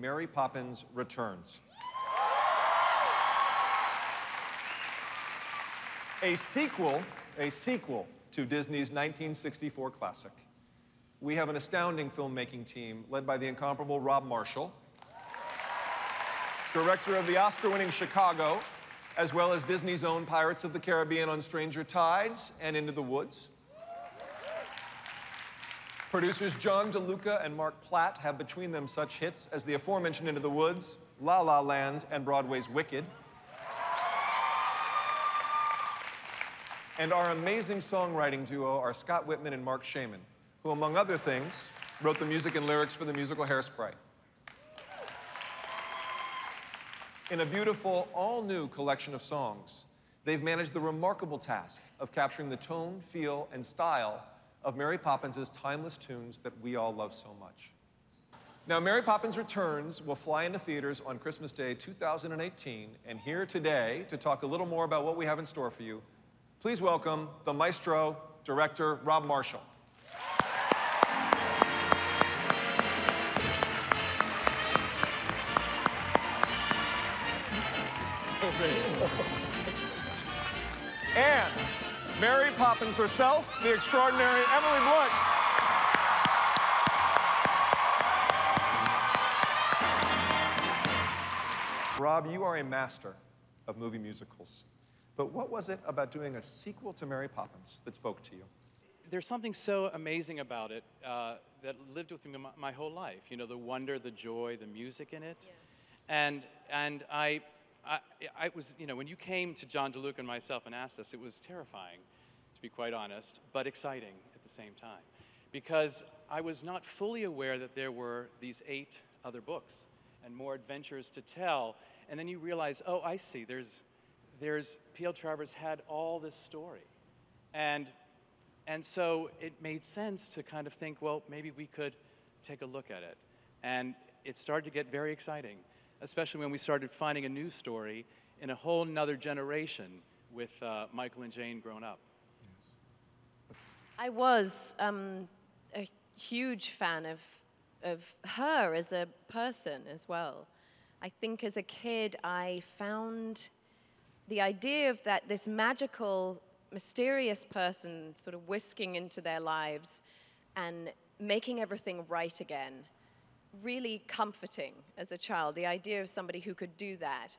Mary Poppins Returns. A sequel to Disney's 1964 classic. We have an astounding filmmaking team led by the incomparable Rob Marshall, director of the Oscar-winning Chicago, as well as Disney's own Pirates of the Caribbean on Stranger Tides and Into the Woods. Producers John DeLuca and Mark Platt have between them such hits as the aforementioned Into the Woods, La La Land, and Broadway's Wicked. And our amazing songwriting duo are Scott Whitman and Marc Shaiman, who, among other things, wrote the music and lyrics for the musical Hairspray. In a beautiful, all-new collection of songs, they've managed the remarkable task of capturing the tone, feel, and style of Mary Poppins' timeless tunes that we all love so much. Now, Mary Poppins Returns will fly into theaters on Christmas Day 2018, and here today to talk a little more about what we have in store for you, please welcome the maestro, director, Rob Marshall. And Mary Poppins herself, the extraordinary Emily Blunt. Rob, you are a master of movie musicals. But what was it about doing a sequel to Mary Poppins that spoke to you? There's something so amazing about it that lived with me my whole life. You know, the wonder, the joy, the music in it. Yeah. And I was, you know, when you came to John DeLuca and myself and asked us, it was terrifying, to be quite honest, but exciting at the same time. Because I was not fully aware that there were these 8 other books and more adventures to tell. And then you realize, oh, I see, there's P.L. Travers had all this story. And so it made sense to kind of think, well, maybe we could take a look at it. And it started to get very exciting, especially when we started finding a new story in a whole nother generation with Michael and Jane grown up. I was a huge fan of her as a person as well. I think as a kid, I found the idea of this magical, mysterious person sort of whisking into their lives and making everything right again really comforting as a child, the idea of somebody who could do that.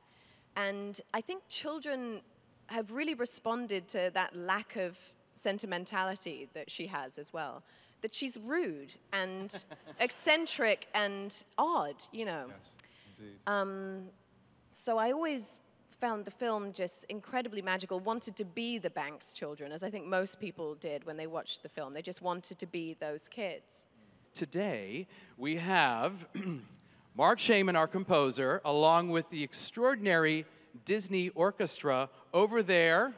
And I think children have really responded to that lack of sentimentality that she has as well, that she's rude and eccentric and odd, you know. Yes, indeed. So I always found the film just incredibly magical, wanted to be the Banks children, as I think most people did when they watched the film. They just wanted to be those kids. Today, we have Marc Shaiman, our composer, along with the extraordinary Disney orchestra over there